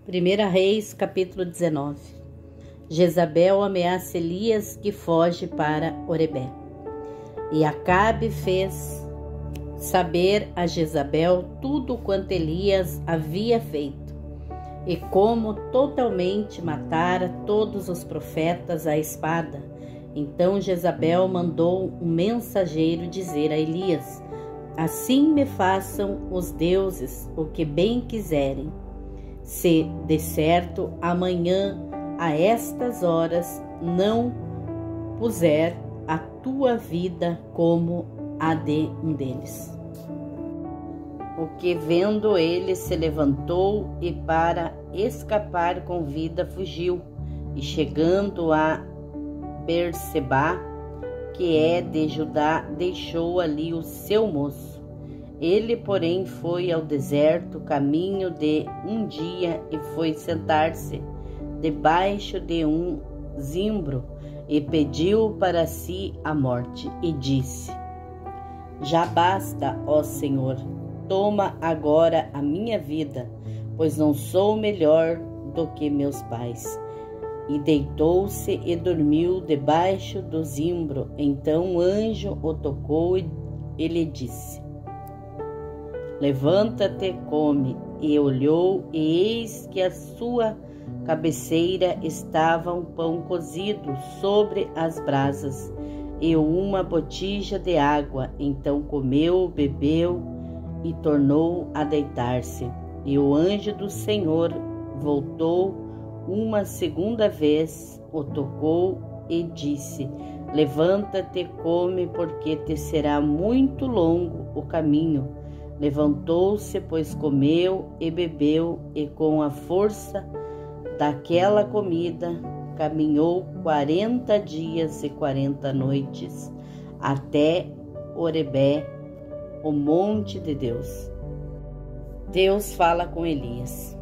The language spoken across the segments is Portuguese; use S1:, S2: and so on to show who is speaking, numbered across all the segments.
S1: 1 Reis, capítulo 19. Jezabel ameaça Elias, que foge para Orebé. E Acabe fez saber a Jezabel tudo quanto Elias havia feito, e como totalmente matara todos os profetas à espada. Então Jezabel mandou um mensageiro dizer a Elias: assim me façam os deuses o que bem quiserem, se de certo amanhã a estas horas não puser a tua vida como a de um deles. O que vendo ele se levantou e para escapar com vida fugiu, e chegando a Berseba, que é de Judá, deixou ali o seu moço. Ele, porém, foi ao deserto, caminho de um dia, e foi sentar-se debaixo de um zimbro, e pediu para si a morte, e disse: já basta, ó Senhor, toma agora a minha vida, pois não sou melhor do que meus pais. E deitou-se e dormiu debaixo do zimbro. Então o anjo o tocou e lhe disse: levanta-te, come. E olhou, e eis que à sua cabeceira estava um pão cozido sobre as brasas e uma botija de água. Então comeu, bebeu e tornou a deitar-se. E o anjo do Senhor voltou uma segunda vez, o tocou e disse: levanta-te, come, porque te será muito longo o caminho. Levantou-se, pois comeu e bebeu, e com a força daquela comida caminhou 40 dias e 40 noites até Orebé, o monte de Deus. Deus fala com Elias.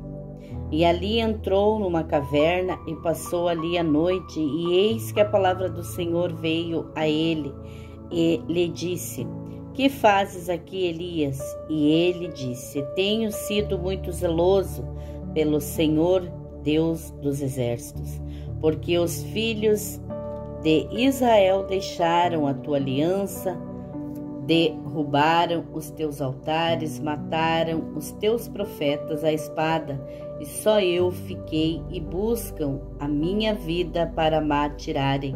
S1: E ali entrou numa caverna e passou ali a noite, e eis que a palavra do Senhor veio a ele e lhe disse: que fazes aqui, Elias? E ele disse: tenho sido muito zeloso pelo Senhor, Deus dos exércitos, porque os filhos de Israel deixaram a tua aliança, derrubaram os teus altares, mataram os teus profetas à espada, e só eu fiquei, e buscam a minha vida para me atirarem.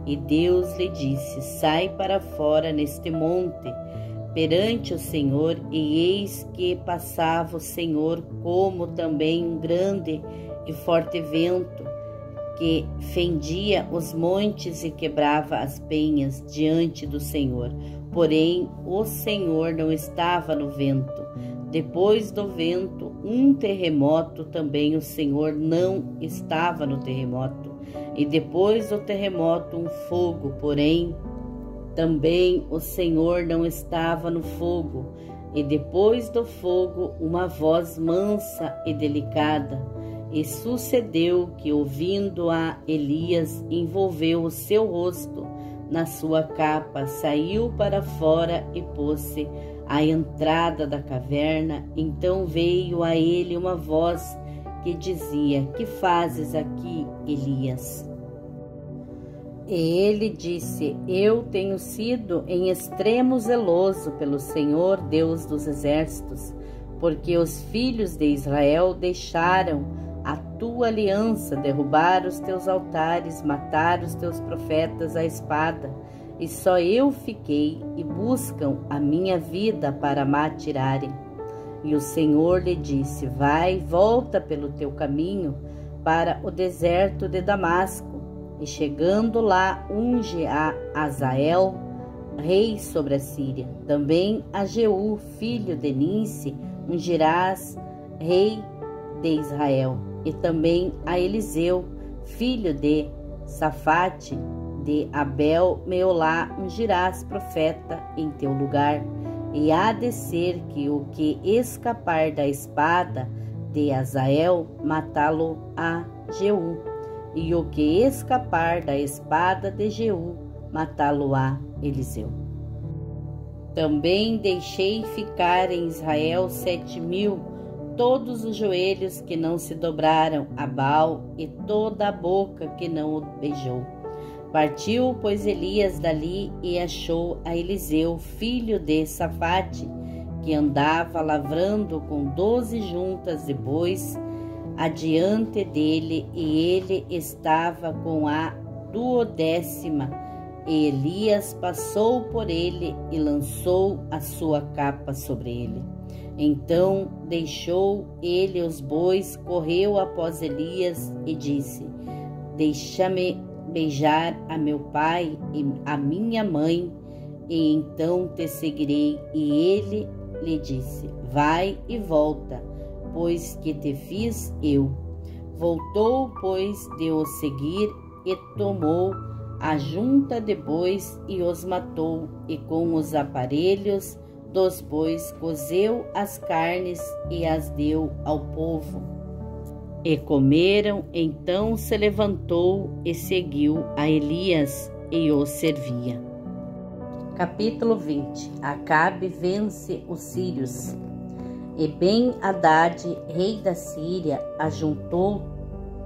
S1: E Deus lhe disse: sai para fora neste monte, perante o Senhor. E eis que passava o Senhor, como também um grande e forte vento, que fendia os montes e quebrava as penhas diante do Senhor. Porém, o Senhor não estava no vento. Depois do vento, um terremoto, também o Senhor não estava no terremoto. E depois do terremoto, um fogo, porém, também o Senhor não estava no fogo. E depois do fogo, uma voz mansa e delicada. E sucedeu que, ouvindo a Elias, envolveu o seu rosto na sua capa, saiu para fora e pôs-se à entrada da caverna. Então veio a ele uma voz que dizia: que fazes aqui, Elias? E ele disse: eu tenho sido em extremo zeloso pelo Senhor, Deus dos exércitos, porque os filhos de Israel deixaram a tua aliança, derrubaram os teus altares, mataram os teus profetas à espada, e só eu fiquei, e buscam a minha vida para me atirarem. E o Senhor lhe disse: vai, volta pelo teu caminho para o deserto de Damasco, e chegando lá, unge a Azael rei sobre a Síria. Também a Jeú, filho de Ninsi, ungirás rei de Israel. E também a Eliseu, filho de Safate, de Abel Meolá, ungirás profeta em teu lugar. E há de ser que o que escapar da espada de Azael, matá-lo a Jeú, e o que escapar da espada de Jeú, matá-lo a Eliseu. Também deixei ficar em Israel 7.000 todos os joelhos que não se dobraram a Baal e toda a boca que não o beijou. Partiu, pois, Elias dali e achou a Eliseu, filho de Safate, que andava lavrando com 12 juntas de bois adiante dele, e ele estava com a 12ª. E Elias passou por ele e lançou a sua capa sobre ele. Então deixou ele os bois, correu após Elias e disse: Deixa-me beijar a meu pai e a minha mãe, e então te seguirei. E ele lhe disse: Vai e volta, pois que te fiz eu. Voltou, pois, de o seguir, e tomou a junta de bois e os matou, e com os aparelhos dos bois cozeu as carnes e as deu ao povo. E comeram. Então se levantou e seguiu a Elias e o servia. Capítulo 20. Acabe vence os sírios. E Ben-Hadad, rei da Síria, ajuntou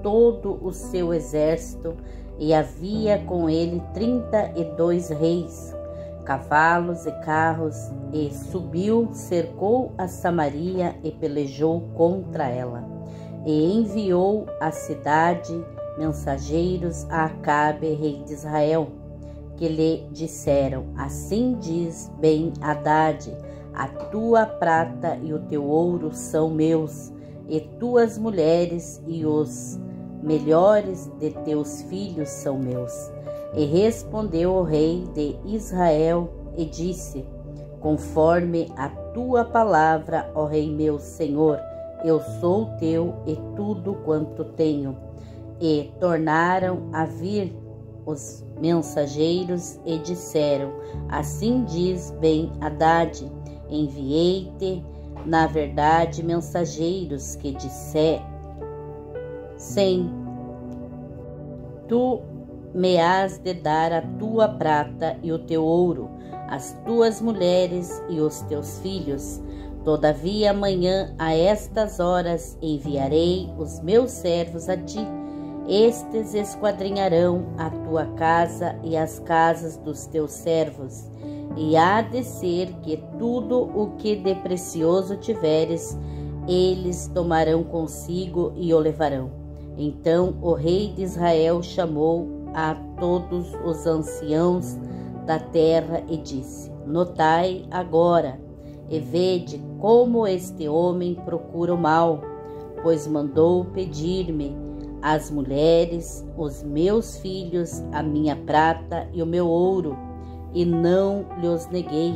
S1: todo o seu exército, e havia com ele 32 reis, cavalos e carros, e subiu, cercou a Samaria e pelejou contra ela. E enviou à cidade mensageiros a Acabe, rei de Israel, que lhe disseram: Assim diz Ben-Hadad: a tua prata e o teu ouro são meus, e tuas mulheres e os melhores de teus filhos são meus. E respondeu o rei de Israel e disse: Conforme a tua palavra, ó rei meu senhor, eu sou teu e tudo quanto tenho. E tornaram a vir os mensageiros e disseram: Assim diz Ben-Hadad: Enviei-te, na verdade, mensageiros que dissem: Tu me has de dar a tua prata e o teu ouro, as tuas mulheres e os teus filhos. Todavia amanhã a estas horas enviarei os meus servos a ti. Estes esquadrinharão a tua casa e as casas dos teus servos, e há de ser que tudo o que de precioso tiveres, eles tomarão consigo e o levarão. Então o rei de Israel chamou a todos os anciãos da terra e disse: Notai agora e vede como este homem procura o mal, pois mandou pedir-me as mulheres, os meus filhos, a minha prata e o meu ouro, e não lhes neguei.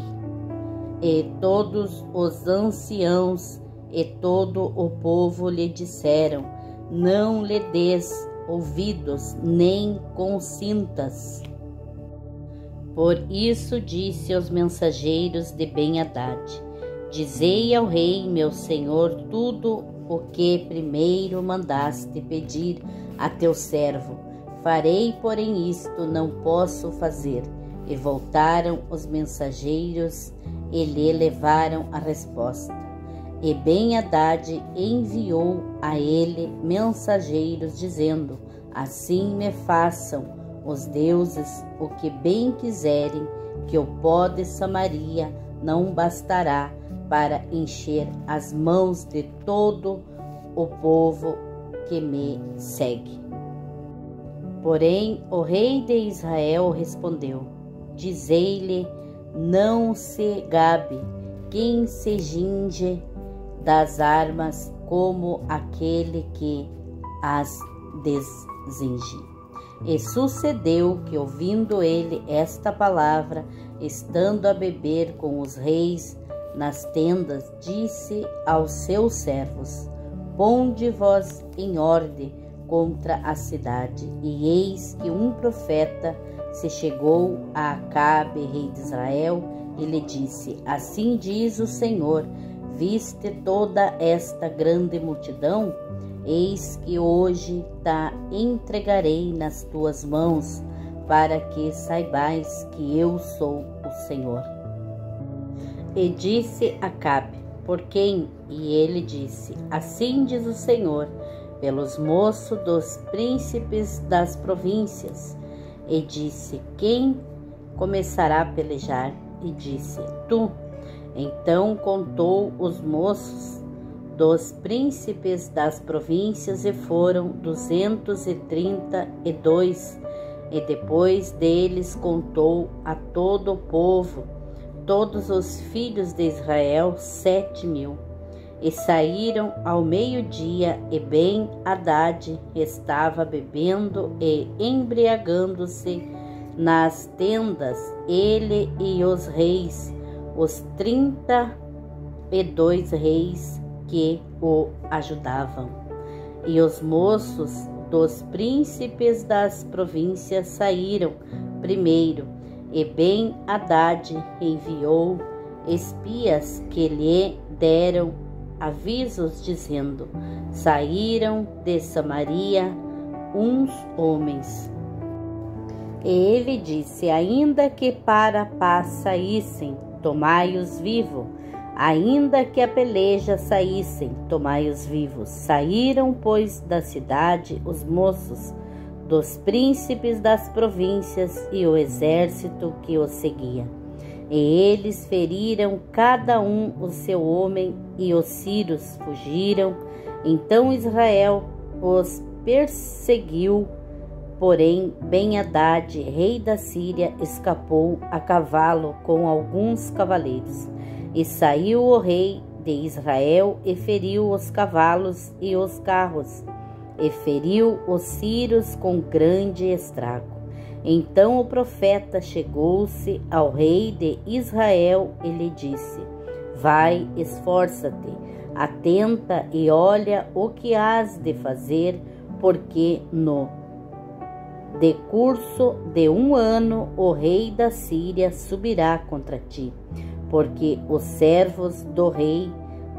S1: E todos os anciãos e todo o povo lhe disseram: Não lhe des ouvidos, nem consintas. Por isso disse aos mensageiros de Ben-Hadad: Dizei ao rei, meu senhor, tudo o que primeiro mandaste pedir a teu servo. Farei, porém, isto não posso fazer. E voltaram os mensageiros e lhe levaram a resposta. E Ben-Hadad enviou a ele mensageiros, dizendo: Assim me façam os deuses o que bem quiserem, que o pó de Samaria não bastará para encher as mãos de todo o povo que me segue. Porém, o rei de Israel respondeu: Dizei-lhe, não se gabe quem se ginge das armas como aquele que as deszinge. E sucedeu que, ouvindo ele esta palavra, estando a beber com os reis nas tendas, disse aos seus servos: Ponde-vos em ordem contra a cidade. E eis que um profeta se chegou a Acabe, rei de Israel, e lhe disse: Assim diz o Senhor: Viste toda esta grande multidão? Eis que hoje te entregarei nas tuas mãos, para que saibais que eu sou o Senhor. E disse Acabe: por quem? E ele disse: assim diz o Senhor, pelos moços dos príncipes das províncias. E disse: quem começará a pelejar? E disse: tu. Então contou os moços dos príncipes das províncias, e foram 232. E depois deles contou a todo o povo, todos os filhos de Israel, 7.000. E saíram ao meio-dia, e Ben-Hadad estava bebendo e embriagando-se nas tendas, ele e os reis, os 32 reis que o ajudavam. E os moços dos príncipes das províncias saíram primeiro, e Ben-Hadad enviou espias que lhe deram avisos, dizendo: saíram de Samaria uns homens. E ele disse: ainda que para a paz saíssem, tomai-os vivos. Ainda que a peleja saíssem, tomai-os vivos. Saíram, pois, da cidade os moços dos príncipes das províncias e o exército que os seguia. E eles feriram cada um o seu homem, e os sírios fugiram. Então Israel os perseguiu, porém Ben-Hadad, rei da Síria, escapou a cavalo com alguns cavaleiros. E saiu o rei de Israel e feriu os cavalos e os carros, e feriu os sírios com grande estrago. Então o profeta chegou-se ao rei de Israel e lhe disse: vai, esforça-te, atenta e olha o que hás de fazer, porque no decurso de 1 ano o rei da Síria subirá contra ti. Porque os servos do rei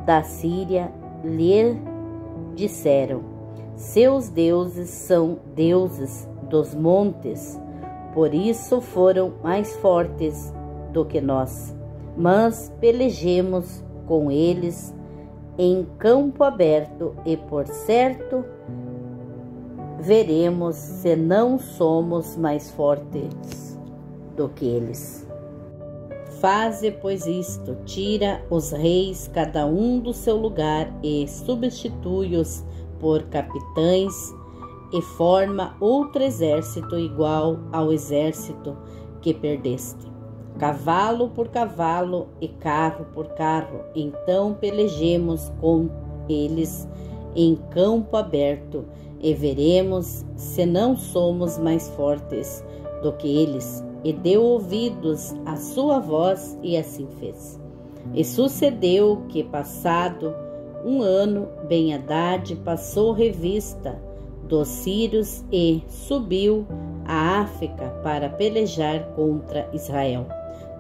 S1: da Síria lhe disseram: seus deuses são deuses dos montes, por isso foram mais fortes do que nós. Mas pelejemos com eles em campo aberto, e por certo veremos se não somos mais fortes do que eles. Faze, pois, isto: tira os reis cada um do seu lugar, e substitui-os por capitães, e forma outro exército igual ao exército que perdeste, cavalo por cavalo e carro por carro. Então pelejemos com eles em campo aberto, e veremos se não somos mais fortes do que eles. E deu ouvidos à sua voz, e assim fez. E sucedeu que, passado 1 ano, Ben-Hadad passou revista dos sírios e subiu à África para pelejar contra Israel.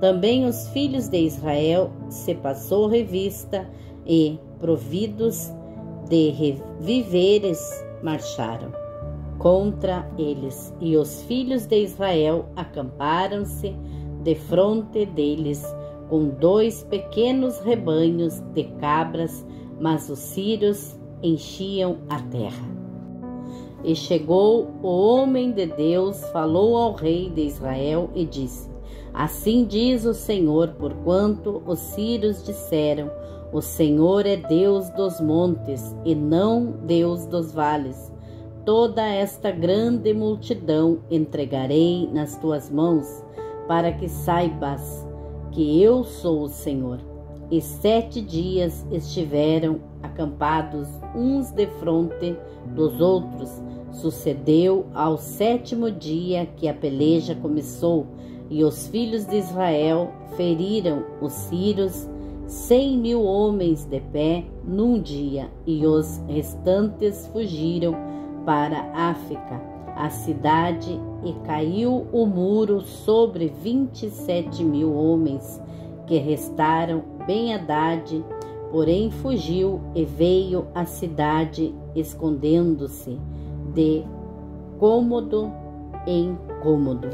S1: Também os filhos de Israel se passou revista, e, providos de víveres, marcharam contra eles. E os filhos de Israel acamparam-se defronte deles com 2 pequenos rebanhos de cabras, mas os sírios enchiam a terra. E chegou o homem de Deus, falou ao rei de Israel e disse: assim diz o Senhor, porquanto os sírios disseram: o Senhor é Deus dos montes e não Deus dos vales. Toda esta grande multidão entregarei nas tuas mãos, para que saibas que eu sou o Senhor. E 7 dias estiveram acampados uns defronte dos outros. Sucedeu ao 7º dia que a peleja começou, e os filhos de Israel feriram os sírios, 100.000 homens de pé num dia, e os restantes fugiram para África, a cidade, e caiu o muro sobre 27.000 homens que restaram. Ben-Hadad, porém, fugiu e veio à cidade, escondendo-se de cômodo em cômodo.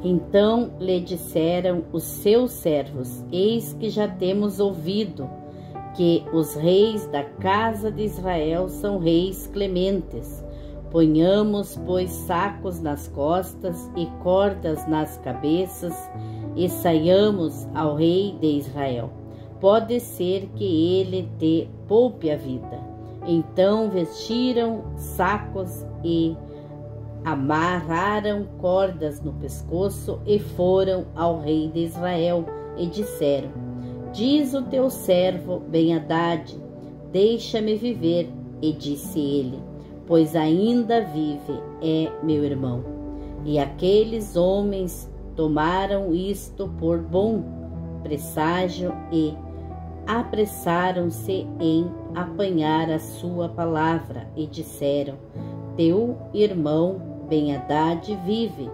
S1: Então lhe disseram os seus servos: Eis que já temos ouvido que os reis da casa de Israel são reis clementes. Ponhamos, pois, sacos nas costas e cordas nas cabeças e saiamos ao rei de Israel. Pode ser que ele te poupe a vida. Então vestiram sacos e amarraram cordas no pescoço e foram ao rei de Israel e disseram: Diz o teu servo Ben-Hadad, deixa-me viver. E disse ele: Pois ainda vive, é meu irmão. E aqueles homens tomaram isto por bom presságio e apressaram-se em apanhar a sua palavra e disseram: Teu irmão Ben-Hadad vive.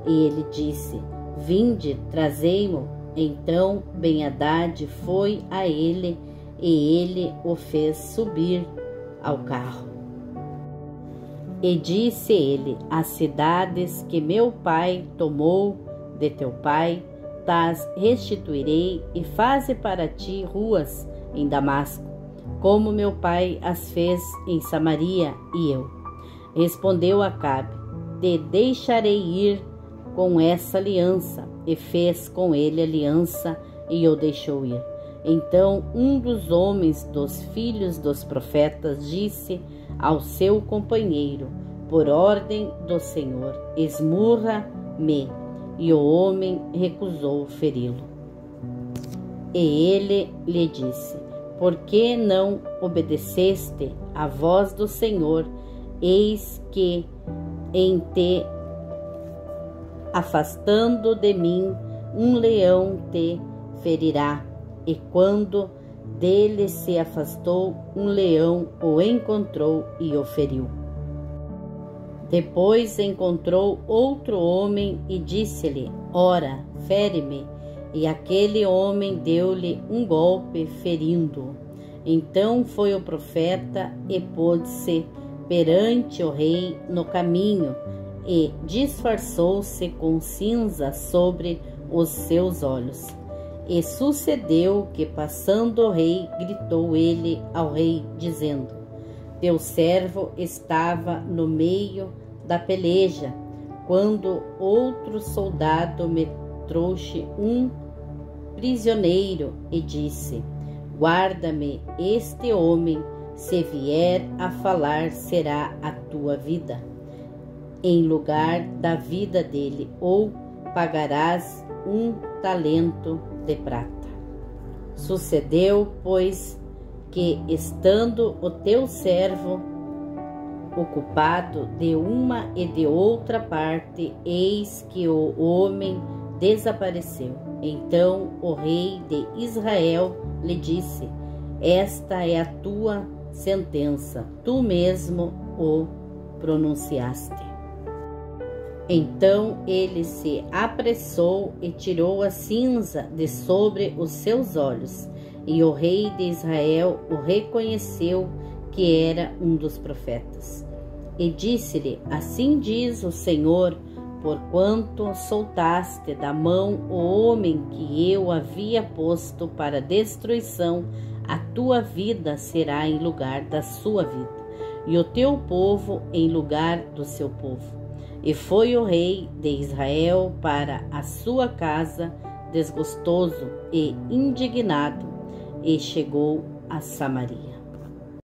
S1: E ele disse: Vinde, trazei-mo. Então Ben-Hadad foi a ele e ele o fez subir ao carro. E disse ele: As cidades que meu pai tomou de teu pai, tas restituirei e faze para ti ruas em Damasco, como meu pai as fez em Samaria e eu. Respondeu Acabe: Te deixarei ir com essa aliança. E fez com ele aliança e o deixou ir. Então um dos homens dos filhos dos profetas disse ao seu companheiro: Por ordem do Senhor, esmurra-me. E o homem recusou feri-lo. E ele lhe disse: Por que não obedeceste à voz do Senhor? Eis que em te afastando de mim, um leão te ferirá. E quando dele se afastou, um leão o encontrou e o feriu. Depois encontrou outro homem e disse-lhe: Ora, fere-me. E aquele homem deu-lhe um golpe, ferindo-o. Então foi o profeta e pôs-se perante o rei no caminho, e disfarçou-se com cinza sobre os seus olhos. E sucedeu que, passando o rei, gritou ele ao rei, dizendo: Teu servo estava no meio da peleja, quando outro soldado me trouxe um prisioneiro e disse: Guarda-me este homem, se vier a falar, será a tua vida em lugar da vida dele, ou pagarás um talento de prata. Sucedeu, pois, que, estando o teu servo ocupado de uma e de outra parte, eis que o homem desapareceu. Então o rei de Israel lhe disse: Esta é a tua sentença, tu mesmo o pronunciaste. Então ele se apressou e tirou a cinza de sobre os seus olhos, e o rei de Israel o reconheceu que era um dos profetas. E disse-lhe: Assim diz o Senhor, porquanto soltaste da mão o homem que eu havia posto para destruição, a tua vida será em lugar da sua vida, e o teu povo em lugar do seu povo. E foi o rei de Israel para a sua casa, desgostoso e indignado, e chegou a Samaria.